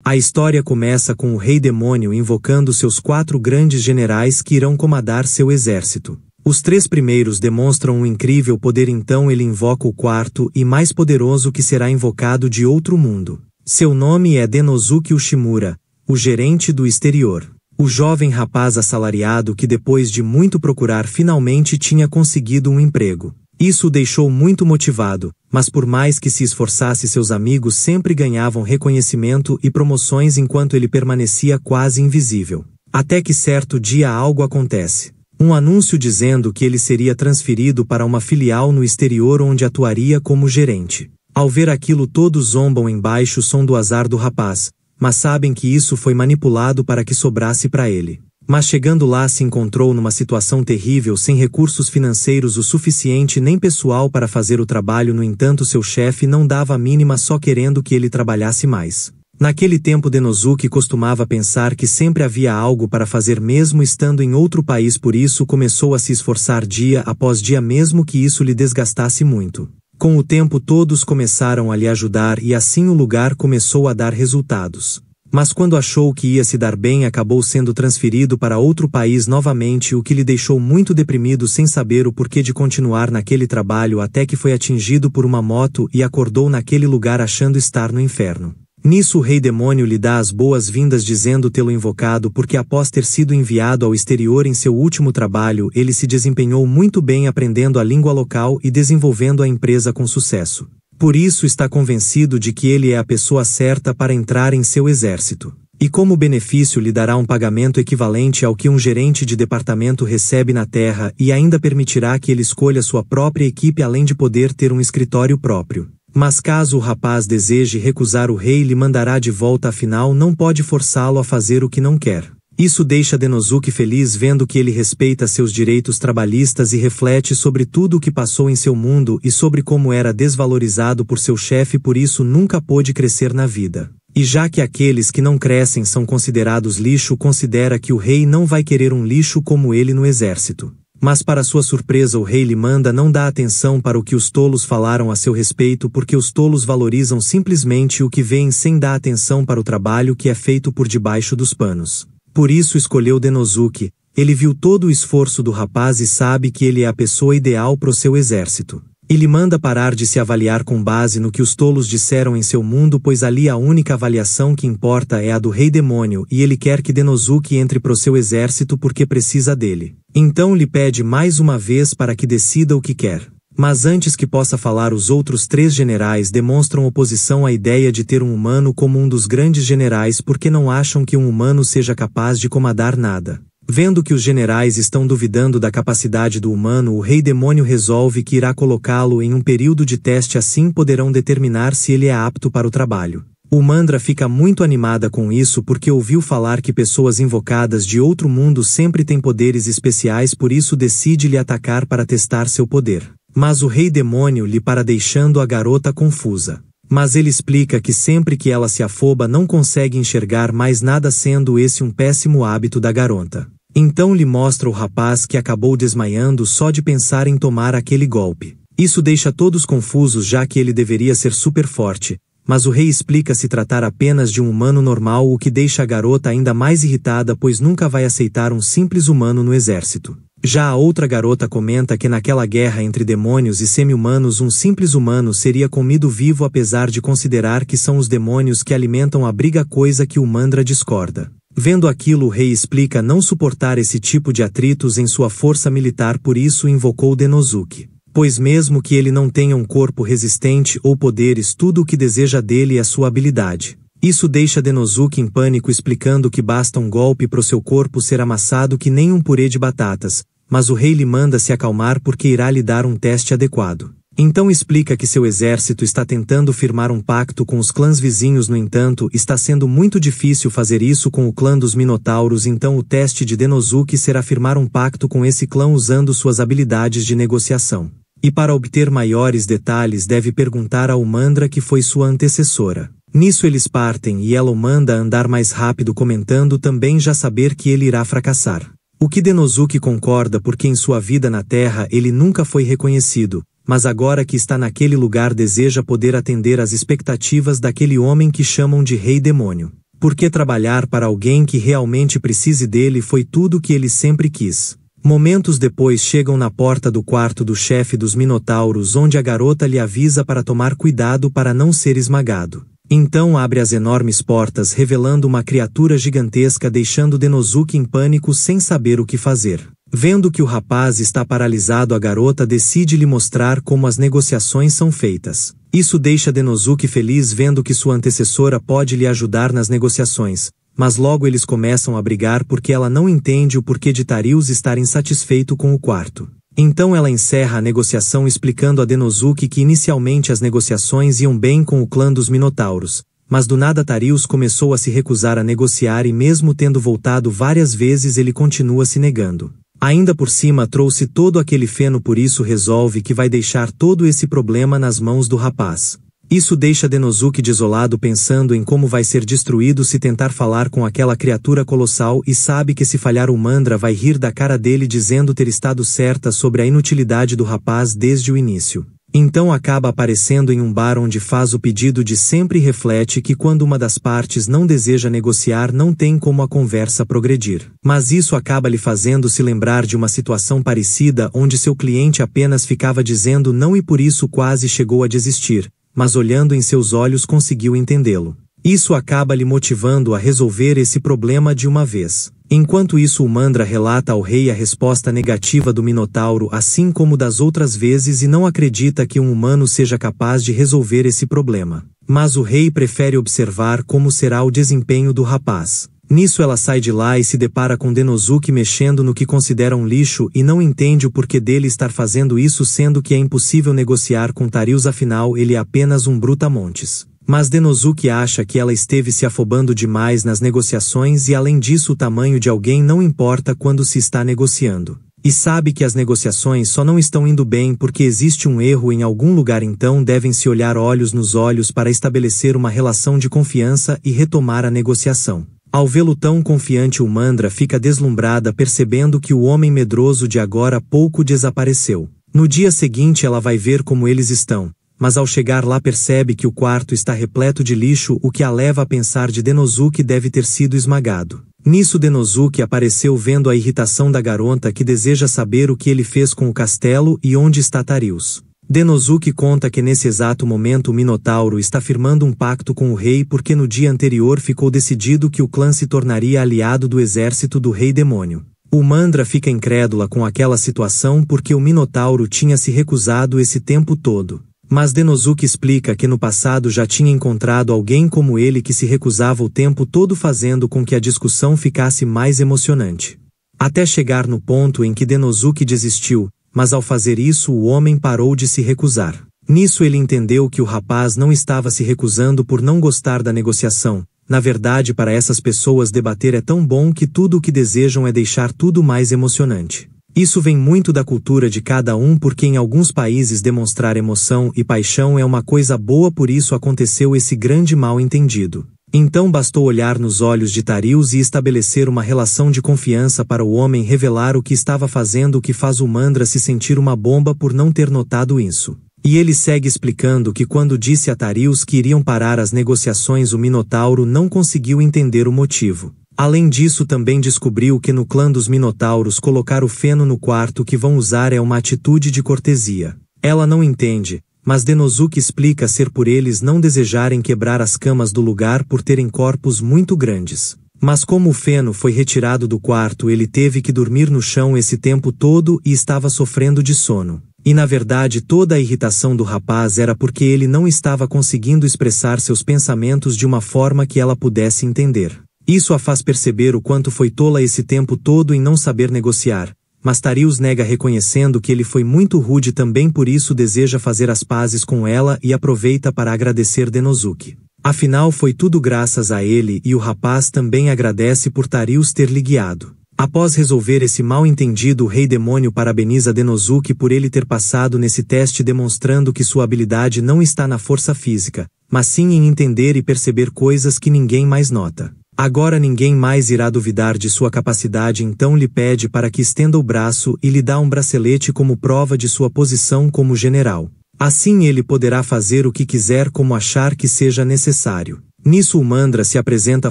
A história começa com o Rei Demônio invocando seus 4 grandes generais que irão comandar seu exército. Os 3 primeiros demonstram um incrível poder, então ele invoca o 4º e mais poderoso que será invocado de outro mundo. Seu nome é Denosuke Ushimura, o gerente do exterior. O jovem rapaz assalariado que depois de muito procurar finalmente tinha conseguido um emprego. Isso o deixou muito motivado, mas por mais que se esforçasse seus amigos sempre ganhavam reconhecimento e promoções enquanto ele permanecia quase invisível. Até que certo dia algo acontece. Um anúncio dizendo que ele seria transferido para uma filial no exterior onde atuaria como gerente. Ao ver aquilo todos zombam em baixo som do azar do rapaz, mas sabem que isso foi manipulado para que sobrasse para ele. Mas chegando lá se encontrou numa situação terrível sem recursos financeiros o suficiente nem pessoal para fazer o trabalho. No entanto seu chefe não dava a mínima só querendo que ele trabalhasse mais. Naquele tempo Denosuke costumava pensar que sempre havia algo para fazer mesmo estando em outro país, por isso começou a se esforçar dia após dia mesmo que isso lhe desgastasse muito. Com o tempo todos começaram a lhe ajudar e assim o lugar começou a dar resultados. Mas quando achou que ia se dar bem acabou sendo transferido para outro país novamente, o que lhe deixou muito deprimido sem saber o porquê de continuar naquele trabalho até que foi atingido por uma moto e acordou naquele lugar achando estar no inferno. Nisso o Rei Demônio lhe dá as boas-vindas dizendo tê-lo invocado porque após ter sido enviado ao exterior em seu último trabalho ele se desempenhou muito bem aprendendo a língua local e desenvolvendo a empresa com sucesso. Por isso está convencido de que ele é a pessoa certa para entrar em seu exército. E como benefício lhe dará um pagamento equivalente ao que um gerente de departamento recebe na Terra e ainda permitirá que ele escolha sua própria equipe além de poder ter um escritório próprio. Mas caso o rapaz deseje recusar o rei lhe mandará de volta, afinal não pode forçá-lo a fazer o que não quer. Isso deixa Denosuke feliz vendo que ele respeita seus direitos trabalhistas e reflete sobre tudo o que passou em seu mundo e sobre como era desvalorizado por seu chefe, por isso nunca pôde crescer na vida. E já que aqueles que não crescem são considerados lixo, considera que o rei não vai querer um lixo como ele no exército. Mas para sua surpresa o rei lhe manda não dar atenção para o que os tolos falaram a seu respeito, porque os tolos valorizam simplesmente o que veem sem dar atenção para o trabalho que é feito por debaixo dos panos. Por isso escolheu Denosuke. Ele viu todo o esforço do rapaz e sabe que ele é a pessoa ideal para o seu exército. Ele manda parar de se avaliar com base no que os tolos disseram em seu mundo, pois ali a única avaliação que importa é a do Rei Demônio e ele quer que Denosuke entre pro seu exército porque precisa dele. Então lhe pede mais uma vez para que decida o que quer. Mas antes que possa falar os outros 3 generais demonstram oposição à ideia de ter um humano como um dos grandes generais porque não acham que um humano seja capaz de comandar nada. Vendo que os generais estão duvidando da capacidade do humano, o Rei Demônio resolve que irá colocá-lo em um período de teste, assim poderão determinar se ele é apto para o trabalho. O Mandra fica muito animada com isso porque ouviu falar que pessoas invocadas de outro mundo sempre têm poderes especiais, por isso decide lhe atacar para testar seu poder. Mas o Rei Demônio lhe para deixando a garota confusa. Mas ele explica que sempre que ela se afoba não consegue enxergar mais nada, sendo esse um péssimo hábito da garota. Então lhe mostra o rapaz que acabou desmaiando só de pensar em tomar aquele golpe. Isso deixa todos confusos já que ele deveria ser super forte, mas o rei explica se tratar apenas de um humano normal, o que deixa a garota ainda mais irritada pois nunca vai aceitar um simples humano no exército. Já a outra garota comenta que naquela guerra entre demônios e semi-humanos um simples humano seria comido vivo, apesar de considerar que são os demônios que alimentam a briga, coisa que o Mandra discorda. Vendo aquilo o rei explica não suportar esse tipo de atritos em sua força militar, por isso invocou Denosuke. Pois mesmo que ele não tenha um corpo resistente ou poderes, tudo o que deseja dele é sua habilidade. Isso deixa Denosuke em pânico, explicando que basta um golpe pro seu corpo ser amassado que nem um purê de batatas, mas o rei lhe manda se acalmar porque irá lhe dar um teste adequado. Então explica que seu exército está tentando firmar um pacto com os clãs vizinhos, no entanto, está sendo muito difícil fazer isso com o clã dos Minotauros, então o teste de Denosuke será firmar um pacto com esse clã usando suas habilidades de negociação. E para obter maiores detalhes deve perguntar ao Mandra, que foi sua antecessora. Nisso eles partem e ela o manda andar mais rápido, comentando também já saber que ele irá fracassar. O que Denosuke concorda porque em sua vida na Terra ele nunca foi reconhecido, mas agora que está naquele lugar deseja poder atender às expectativas daquele homem que chamam de Rei Demônio. Porque trabalhar para alguém que realmente precise dele foi tudo o que ele sempre quis. Momentos depois chegam na porta do quarto do chefe dos Minotauros, onde a garota lhe avisa para tomar cuidado para não ser esmagado. Então abre as enormes portas, revelando uma criatura gigantesca, deixando Denosuke em pânico sem saber o que fazer. Vendo que o rapaz está paralisado, a garota decide lhe mostrar como as negociações são feitas. Isso deixa Denosuke feliz, vendo que sua antecessora pode lhe ajudar nas negociações, mas logo eles começam a brigar porque ela não entende o porquê de Tarius estar insatisfeito com o quarto. Então ela encerra a negociação explicando a Denosuke que inicialmente as negociações iam bem com o clã dos Minotauros, mas do nada Tarius começou a se recusar a negociar e mesmo tendo voltado várias vezes ele continua se negando. Ainda por cima trouxe todo aquele feno, por isso resolve que vai deixar todo esse problema nas mãos do rapaz. Isso deixa Denosuke desolado, pensando em como vai ser destruído se tentar falar com aquela criatura colossal, e sabe que se falhar o Mandra vai rir da cara dele dizendo ter estado certa sobre a inutilidade do rapaz desde o início. Então acaba aparecendo em um bar onde faz o pedido de sempre e reflete que quando uma das partes não deseja negociar não tem como a conversa progredir. Mas isso acaba lhe fazendo se lembrar de uma situação parecida onde seu cliente apenas ficava dizendo não e por isso quase chegou a desistir, mas olhando em seus olhos conseguiu entendê-lo. Isso acaba lhe motivando a resolver esse problema de uma vez. Enquanto isso, o Mandra relata ao rei a resposta negativa do Minotauro, assim como das outras vezes, e não acredita que um humano seja capaz de resolver esse problema. Mas o rei prefere observar como será o desempenho do rapaz. Nisso ela sai de lá e se depara com Denosuke mexendo no que considera um lixo e não entende o porquê dele estar fazendo isso, sendo que é impossível negociar com Tarius, afinal ele é apenas um brutamontes. Mas Denosuke acha que ela esteve se afobando demais nas negociações e além disso o tamanho de alguém não importa quando se está negociando. E sabe que as negociações só não estão indo bem porque existe um erro em algum lugar, então devem se olhar olhos nos olhos para estabelecer uma relação de confiança e retomar a negociação. Ao vê-lo tão confiante, o Mandra fica deslumbrada, percebendo que o homem medroso de agora há pouco desapareceu. No dia seguinte ela vai ver como eles estão, mas ao chegar lá percebe que o quarto está repleto de lixo, o que a leva a pensar de Denosuke deve ter sido esmagado. Nisso Denosuke apareceu, vendo a irritação da garota, que deseja saber o que ele fez com o castelo e onde está Tarius. Denosuke conta que nesse exato momento o Minotauro está firmando um pacto com o rei porque no dia anterior ficou decidido que o clã se tornaria aliado do exército do Rei Demônio. O Mandra fica incrédula com aquela situação porque o Minotauro tinha se recusado esse tempo todo. Mas Denosuke explica que no passado já tinha encontrado alguém como ele que se recusava o tempo todo, fazendo com que a discussão ficasse mais emocionante. Até chegar no ponto em que Denosuke desistiu, mas ao fazer isso o homem parou de se recusar. Nisso ele entendeu que o rapaz não estava se recusando por não gostar da negociação. Na verdade, para essas pessoas debater é tão bom que tudo o que desejam é deixar tudo mais emocionante. Isso vem muito da cultura de cada um, porque em alguns países demonstrar emoção e paixão é uma coisa boa, por isso aconteceu esse grande mal-entendido. Então bastou olhar nos olhos de Tarius e estabelecer uma relação de confiança para o homem revelar o que estava fazendo, o que faz o Mandra se sentir uma bomba por não ter notado isso. E ele segue explicando que quando disse a Tarius que iriam parar as negociações, o Minotauro não conseguiu entender o motivo. Além disso, também descobriu que no clã dos Minotauros colocar o feno no quarto que vão usar é uma atitude de cortesia. Ela não entende, mas Denosuke explica ser por eles não desejarem quebrar as camas do lugar por terem corpos muito grandes. Mas como o feno foi retirado do quarto, ele teve que dormir no chão esse tempo todo e estava sofrendo de sono. E na verdade toda a irritação do rapaz era porque ele não estava conseguindo expressar seus pensamentos de uma forma que ela pudesse entender. Isso a faz perceber o quanto foi tola esse tempo todo em não saber negociar, mas Tarius nega, reconhecendo que ele foi muito rude também, por isso deseja fazer as pazes com ela e aproveita para agradecer Denosuke. Afinal foi tudo graças a ele e o rapaz também agradece por Tarius ter lhe guiado. Após resolver esse mal-entendido, o Rei Demônio parabeniza Denosuke por ele ter passado nesse teste, demonstrando que sua habilidade não está na força física, mas sim em entender e perceber coisas que ninguém mais nota. Agora ninguém mais irá duvidar de sua capacidade, então lhe pede para que estenda o braço e lhe dá um bracelete como prova de sua posição como general. Assim ele poderá fazer o que quiser como achar que seja necessário. Nisso o Mandra se apresenta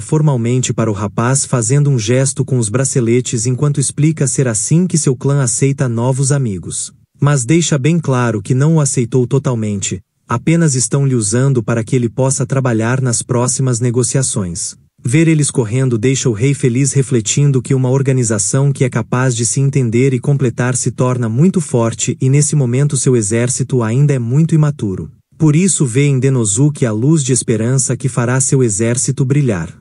formalmente para o rapaz fazendo um gesto com os braceletes enquanto explica ser assim que seu clã aceita novos amigos. Mas deixa bem claro que não o aceitou totalmente, apenas estão lhe usando para que ele possa trabalhar nas próximas negociações. Ver eles correndo deixa o rei feliz refletindo que uma organização que é capaz de se entender e completar se torna muito forte e nesse momento seu exército ainda é muito imaturo. Por isso vê em Denosuke a luz de esperança que fará seu exército brilhar.